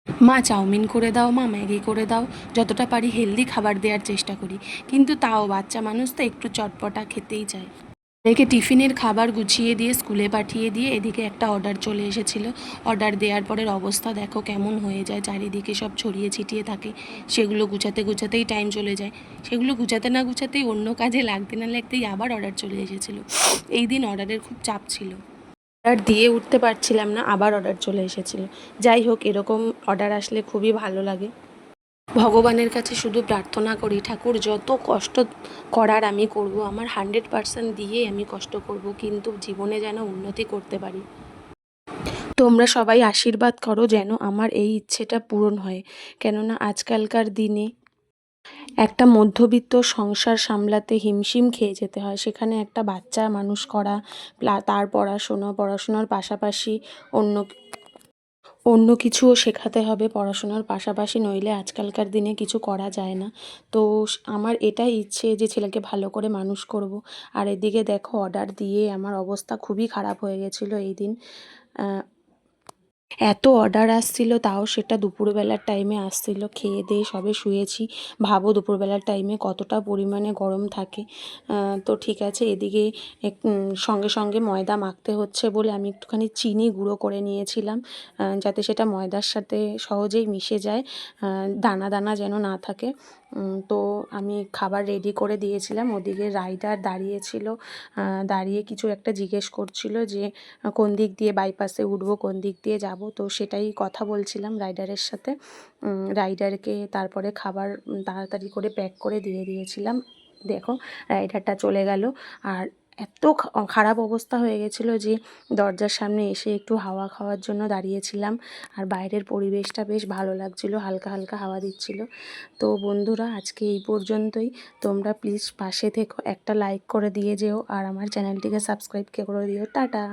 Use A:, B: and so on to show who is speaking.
A: মা চাউমিন করে দাও, মা ম্যাগি করে দাও, যতটা পারি হেলদি খাবার দেওয়ার চেষ্টা করি, কিন্তু তাও বাচ্চা মানুষ তো একটু চটপটা খেতেই চায়। এদিকে টিফিনের খাবার গুছিয়ে দিয়ে স্কুলে পাঠিয়ে দিয়ে এদিকে একটা অর্ডার চলে এসেছিলো। অর্ডার দেওয়ার পরের অবস্থা দেখো কেমন হয়ে যায়, চারিদিকে সব ছড়িয়ে ছিটিয়ে থাকে, সেগুলো গুছাতে গুছাতেই টাইম চলে যায়। সেগুলো গুছাতে না গুছাতেই অন্য কাজে লাগতে না লাগতেই আবার অর্ডার চলে এসেছিলো। এই দিন অর্ডারের খুব চাপ ছিল, অর্ডার দিয়ে উঠতে পারছিলাম না, আবার অর্ডার চলে এসেছিলো। যাই হোক, এরকম অর্ডার আসলে খুবই ভালো লাগে। ভগবানের কাছে শুধু প্রার্থনা করি, ঠাকুর যত কষ্ট করার আমি করব, আমার 100% দিয়ে আমি কষ্ট করব, কিন্তু জীবনে যেন উন্নতি করতে পারি। তোমরা সবাই আশীর্বাদ করো যেন আমার এই ইচ্ছেটা পূরণ হয়। কেননা আজকালকার দিনে একটা মধ্যবিত্ত সংসার সামলাতে হিমশিম খেয়ে যেতে হয়, সেখানে একটা বাচ্চা মানুষ করা, তার পড়াশোনার পাশাপাশি অন্য অন্য কিছুও শেখাতে হবে পড়াশোনার পাশাপাশি, নইলে আজকালকার দিনে কিছু করা যায় না। তো আমার এটাই ইচ্ছে যে ছেলেকে ভালো করে মানুষ করব। আর এদিকে দেখো অর্ডার দিয়ে আমার অবস্থা খুবই খারাপ হয়ে গেছিলো এই দিন। এত অর্ডার আসছিল, তাও সেটা দুপুরবেলার টাইমে আসছিল, খেয়ে দিয়ে সবে শুয়েছি। ভাবো দুপুরবেলার টাইমে কতটা পরিমাণে গরম থাকে। তো ঠিক আছে, এদিকে সঙ্গে সঙ্গে ময়দা মাখতে হচ্ছে বলে আমি একটুখানি চিনি গুঁড়ো করে নিয়েছিলাম, যাতে সেটা ময়দার সাথে সহজেই মিশে যায়, দানা দানা যেন না থাকে। তো আমি খাবার রেডি করে দিয়েছিলাম, ওদিকে রাইডার দাঁড়িয়েছিল, দাঁড়িয়ে কিছু একটা জিজ্ঞেস করছিল যে কোন দিক দিয়ে বাইপাসে উঠবো, কোন দিক দিয়ে যাব। তো সেটাই কথা বলছিলাম রাইডারের সাথে। রাইডারকে তারপরে খাবার তাড়াতাড়ি করে প্যাক করে দিয়ে দিয়েছিলাম। দেখো রাইডারটা চলে গেল, আর এত খারাপ অবস্থা হয়ে গেছিলো যে দরজার সামনে এসে একটু হাওয়া খাওয়ার জন্য দাঁড়িয়েছিলাম। আর বাইরের পরিবেশটা বেশ ভালো লাগছিলো, হালকা হালকা হাওয়া দিচ্ছিল। তো বন্ধুরা, আজকে এই পর্যন্তই। তোমরা প্লিজ পাশে থেকো, একটা লাইক করে দিয়ে যেও, আর আমার চ্যানেলটিকে সাবস্ক্রাইব করে দিও। টাটা।